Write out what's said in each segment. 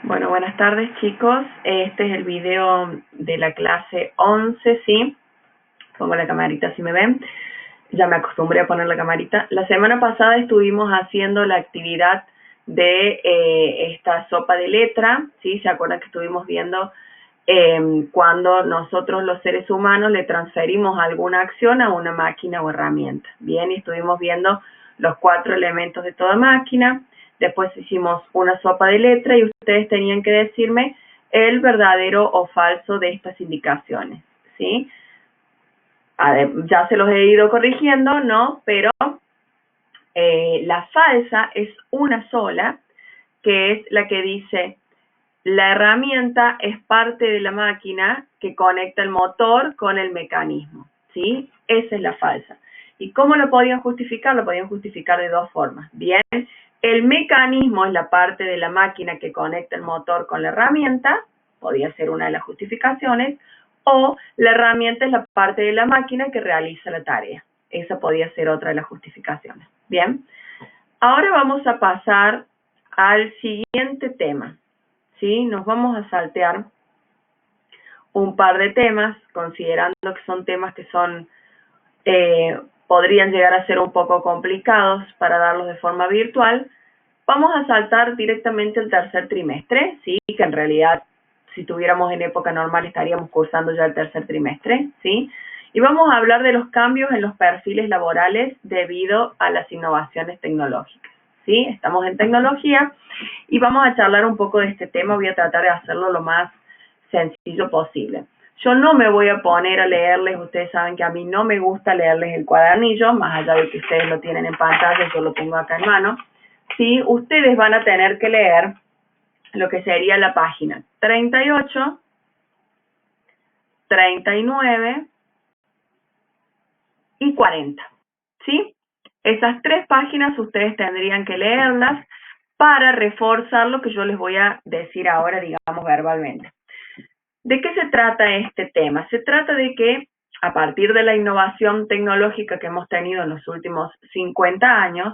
Bueno, buenas tardes chicos. Este es el video de la clase 11, ¿sí? Pongo la camarita si me ven. Ya me acostumbré a poner la camarita. La semana pasada estuvimos haciendo la actividad de esta sopa de letra, ¿sí? ¿Se acuerdan que estuvimos viendo cuando nosotros los seres humanos le transferimos alguna acción a una máquina o herramienta? Bien, y estuvimos viendo los 4 elementos de toda máquina. Después hicimos una sopa de letra y ustedes tenían que decirme el verdadero o falso de estas indicaciones, ¿sí? Ya se los he ido corrigiendo, ¿no? Pero la falsa es una sola, que es la que dice: la herramienta es parte de la máquina que conecta el motor con el mecanismo, ¿sí? Esa es la falsa. ¿Y cómo lo podían justificar? Lo podían justificar de dos formas. Bien, el mecanismo es la parte de la máquina que conecta el motor con la herramienta, podría ser una de las justificaciones, o la herramienta es la parte de la máquina que realiza la tarea. Esa podría ser otra de las justificaciones. Bien, ahora vamos a pasar al siguiente tema, ¿sí? Nos vamos a saltear un par de temas, considerando que son temas que son podrían llegar a ser un poco complicados para darlos de forma virtual. Vamos a saltar directamente al tercer trimestre, ¿sí? Que en realidad, si tuviéramos en época normal, estaríamos cursando ya el tercer trimestre, ¿sí? Y vamos a hablar de los cambios en los perfiles laborales debido a las innovaciones tecnológicas, ¿sí? Estamos en tecnología y vamos a charlar un poco de este tema. Voy a tratar de hacerlo lo más sencillo posible. Yo no me voy a poner a leerles, ustedes saben que a mí no me gusta leerles el cuadernillo, más allá de que ustedes lo tienen en pantalla, yo lo tengo acá en mano. Sí, ustedes van a tener que leer lo que sería la página 38, 39 y 40, ¿sí? Esas 3 páginas ustedes tendrían que leerlas para reforzar lo que yo les voy a decir ahora, digamos, verbalmente. ¿De qué se trata este tema? Se trata de que a partir de la innovación tecnológica que hemos tenido en los últimos 50 años,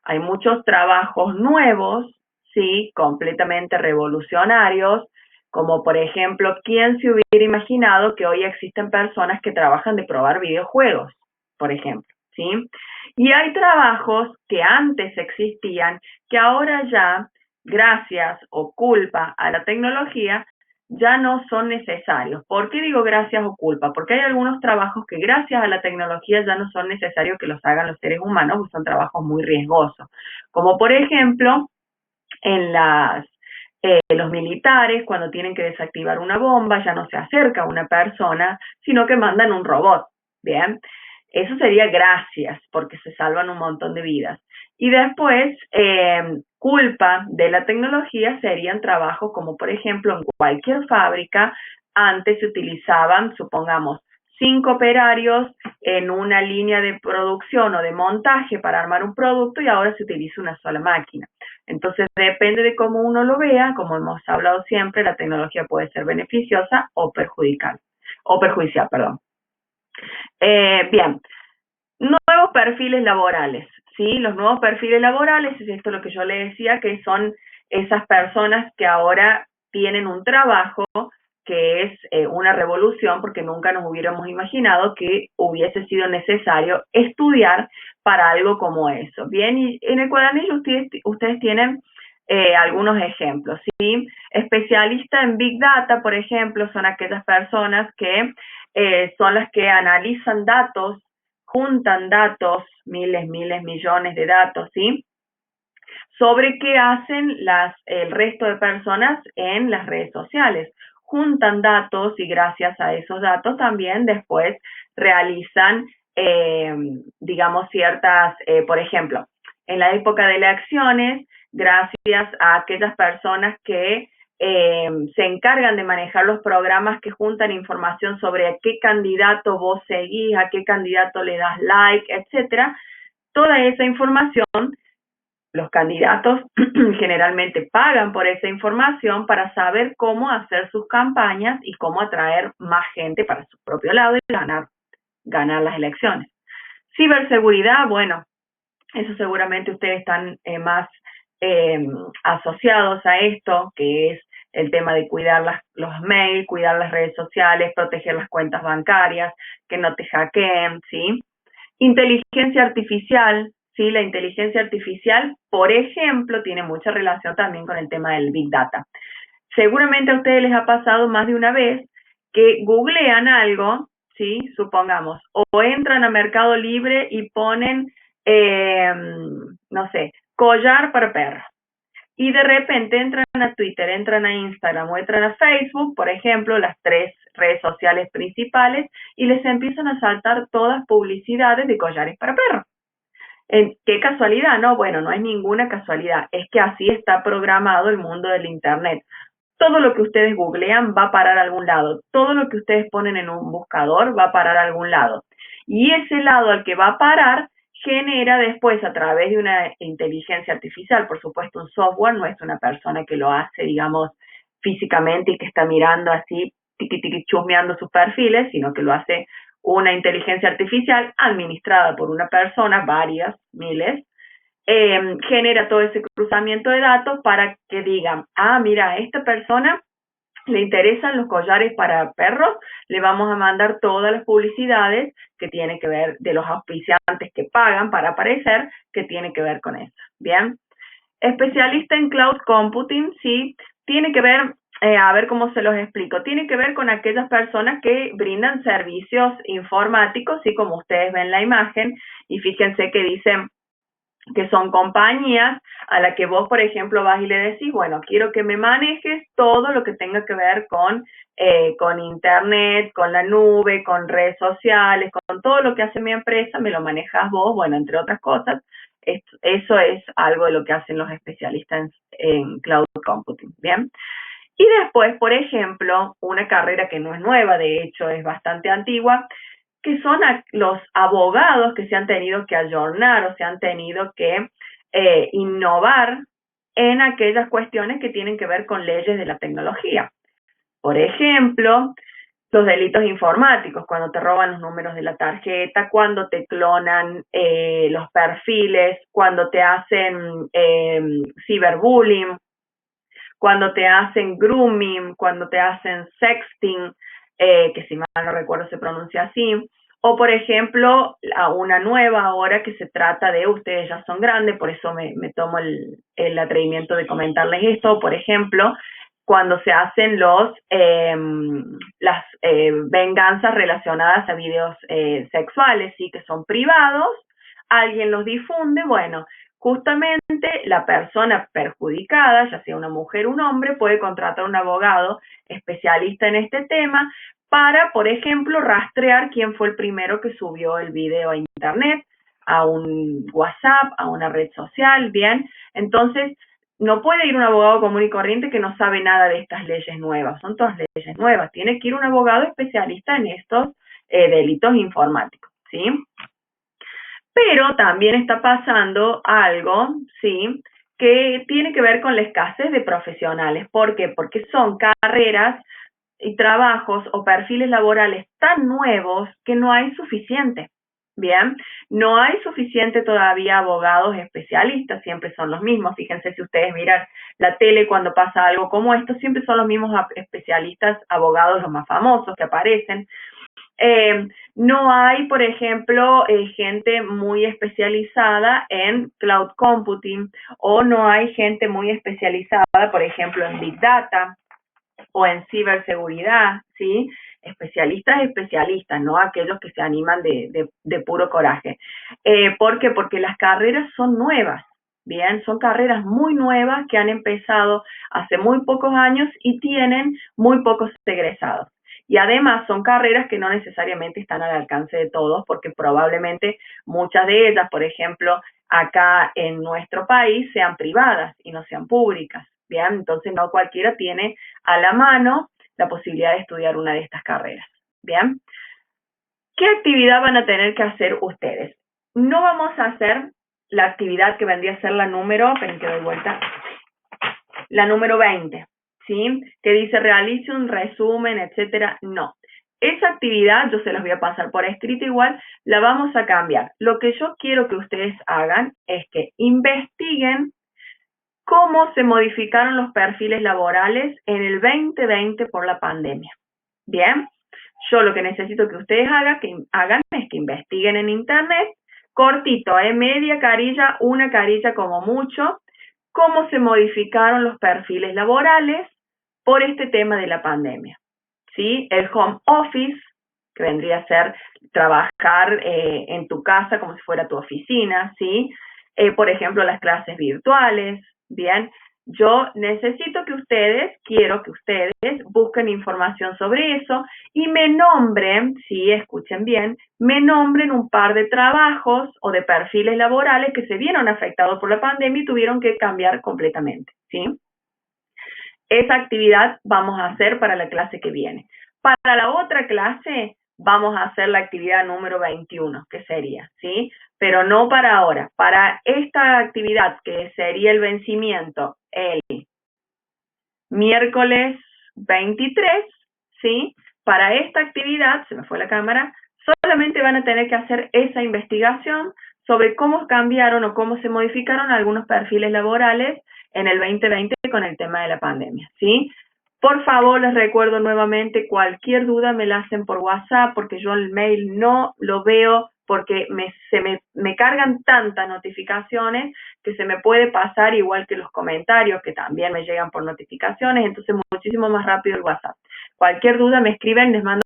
hay muchos trabajos nuevos, sí, completamente revolucionarios, como por ejemplo, ¿quién se hubiera imaginado que hoy existen personas que trabajan de probar videojuegos, por ejemplo, sí? Y hay trabajos que antes existían, que ahora ya, gracias o culpa a la tecnología, ya no son necesarios. ¿Por qué digo gracias o culpa? Porque hay algunos trabajos que gracias a la tecnología ya no son necesarios que los hagan los seres humanos, porque son trabajos muy riesgosos. Como por ejemplo, en los militares, cuando tienen que desactivar una bomba, ya no se acerca una persona, sino que mandan un robot. Bien, eso sería gracias, porque se salvan un montón de vidas. Y después, culpa de la tecnología serían trabajos como, por ejemplo, en cualquier fábrica, antes se utilizaban, supongamos, 5 operarios en una línea de producción o de montaje para armar un producto, y ahora se utiliza una sola máquina. Entonces, depende de cómo uno lo vea, como hemos hablado siempre, la tecnología puede ser beneficiosa o perjudicial, perdón. Bien, nuevos perfiles laborales, ¿sí? Los nuevos perfiles laborales, es esto lo que yo le decía, que son esas personas que ahora tienen un trabajo que es una revolución, porque nunca nos hubiéramos imaginado que hubiese sido necesario estudiar para algo como eso. Bien, y en el cuadernillo ustedes tienen algunos ejemplos, ¿sí? Especialista en Big Data, por ejemplo, son aquellas personas que son las que analizan datos, juntan datos, miles, millones de datos, ¿sí? Sobre qué hacen el resto de personas en las redes sociales. Juntan datos y gracias a esos datos también después realizan, digamos, ciertas, por ejemplo, en la época de elecciones, gracias a aquellas personas que se encargan de manejar los programas que juntan información sobre a qué candidato vos seguís, a qué candidato le das like, etcétera. Toda esa información, los candidatos generalmente pagan por esa información para saber cómo hacer sus campañas y cómo atraer más gente para su propio lado y ganar las elecciones. Ciberseguridad, bueno, eso seguramente ustedes están más asociados a esto, que es el tema de cuidar los mails, cuidar las redes sociales, proteger las cuentas bancarias, que no te hackeen, ¿sí? Inteligencia artificial, ¿sí? La inteligencia artificial, por ejemplo, tiene mucha relación también con el tema del Big Data. Seguramente a ustedes les ha pasado más de una vez que googlean algo, ¿sí? Supongamos, o entran a Mercado Libre y ponen, no sé, collar para perros. Y de repente entran a Twitter, entran a Instagram o entran a Facebook, por ejemplo, las 3 redes sociales principales, y les empiezan a saltar todas publicidades de collares para perros. ¿Qué casualidad? No, bueno, no es ninguna casualidad, es que así está programado el mundo del Internet. Todo lo que ustedes googlean va a parar a algún lado, todo lo que ustedes ponen en un buscador va a parar a algún lado. Y ese lado al que va a parar genera después a través de una inteligencia artificial, por supuesto un software, no es una persona que lo hace, digamos, físicamente y que está mirando así, tiqui tiqui chusmeando sus perfiles, sino que lo hace una inteligencia artificial administrada por una persona, varias, miles, genera todo ese cruzamiento de datos para que digan, ah, mira, a esta persona le interesan los collares para perros, le vamos a mandar todas las publicidades que tienen que ver de los auspiciantes que pagan para aparecer, que tiene que ver con eso. Bien. Especialista en cloud computing, sí, tiene que ver, a ver cómo se los explico, tiene que ver con aquellas personas que brindan servicios informáticos, sí, como ustedes ven la imagen, y fíjense que dicen que son compañías a las que vos, por ejemplo, vas y le decís, bueno, quiero que me manejes todo lo que tenga que ver con internet, con la nube, con redes sociales, con todo lo que hace mi empresa, me lo manejas vos, bueno, entre otras cosas. Eso es algo de lo que hacen los especialistas en cloud computing, ¿bien? Y después, por ejemplo, una carrera que no es nueva, de hecho es bastante antigua, que son los abogados que se han tenido que ayornar o se han tenido que innovar en aquellas cuestiones que tienen que ver con leyes de la tecnología. Por ejemplo, los delitos informáticos, cuando te roban los números de la tarjeta, cuando te clonan los perfiles, cuando te hacen ciberbullying, cuando te hacen grooming, cuando te hacen sexting, que si mal no recuerdo se pronuncia así, o por ejemplo, a una nueva ahora que se trata de, ustedes ya son grandes, por eso me tomo el atrevimiento de comentarles esto, por ejemplo, cuando se hacen las venganzas relacionadas a videos sexuales, ¿sí? Que son privados, alguien los difunde, bueno, justamente la persona perjudicada, ya sea una mujer o un hombre, puede contratar a un abogado especialista en este tema para, por ejemplo, rastrear quién fue el primero que subió el video a internet, a un WhatsApp, a una red social, bien. Entonces, no puede ir un abogado común y corriente que no sabe nada de estas leyes nuevas, son todas leyes nuevas. Tiene que ir un abogado especialista en estos delitos informáticos, ¿sí? Pero también está pasando algo, ¿sí? Que tiene que ver con la escasez de profesionales. ¿Por qué? Porque son carreras y trabajos o perfiles laborales tan nuevos que no hay suficiente. Bien, no hay suficiente todavía abogados especialistas, siempre son los mismos. Fíjense si ustedes miran la tele cuando pasa algo como esto, siempre son los mismos especialistas, abogados los más famosos que aparecen. No hay, por ejemplo, gente muy especializada en cloud computing o no hay gente muy especializada, por ejemplo, en Big Data o en ciberseguridad, ¿sí? Especialistas, no aquellos que se animan de puro coraje. ¿Por qué? Porque las carreras son nuevas, ¿bien? Son carreras muy nuevas que han empezado hace muy pocos años y tienen muy pocos egresados. Y además son carreras que no necesariamente están al alcance de todos, porque probablemente muchas de ellas, por ejemplo, acá en nuestro país, sean privadas y no sean públicas. Bien, entonces no cualquiera tiene a la mano la posibilidad de estudiar una de estas carreras. Bien, ¿qué actividad van a tener que hacer ustedes? No vamos a hacer la actividad que vendría a ser la número, ven que doy vuelta, la número 20, ¿sí? Que dice realice un resumen, etcétera. No. Esa actividad, yo se las voy a pasar por escrito igual, la vamos a cambiar. Lo que yo quiero que ustedes hagan es que investiguen cómo se modificaron los perfiles laborales en el 2020 por la pandemia. Bien, yo lo que necesito que ustedes hagan es que investiguen en internet, cortito, media carilla, una carilla como mucho, cómo se modificaron los perfiles laborales por este tema de la pandemia. ¿Sí? El home office, que vendría a ser trabajar en tu casa como si fuera tu oficina, ¿sí? Por ejemplo, las clases virtuales, ¿bien? Yo necesito que quiero que ustedes busquen información sobre eso y me nombren, sí, escuchen bien, me nombren un par de trabajos o de perfiles laborales que se vieron afectados por la pandemia y tuvieron que cambiar completamente, ¿sí? Esa actividad vamos a hacer para la clase que viene. Para la otra clase vamos a hacer la actividad número 21, que sería, ¿sí? Pero no para ahora. Para esta actividad, que sería el vencimiento el miércoles 23, ¿sí? Para esta actividad, se me fue la cámara, solamente van a tener que hacer esa investigación sobre cómo cambiaron o cómo se modificaron algunos perfiles laborales en el 2020 con el tema de la pandemia, ¿sí? Por favor, les recuerdo nuevamente, cualquier duda me la hacen por WhatsApp, porque yo el mail no lo veo, porque me cargan tantas notificaciones que se me puede pasar, igual que los comentarios, que también me llegan por notificaciones, entonces muchísimo más rápido el WhatsApp. Cualquier duda me escriben, les mando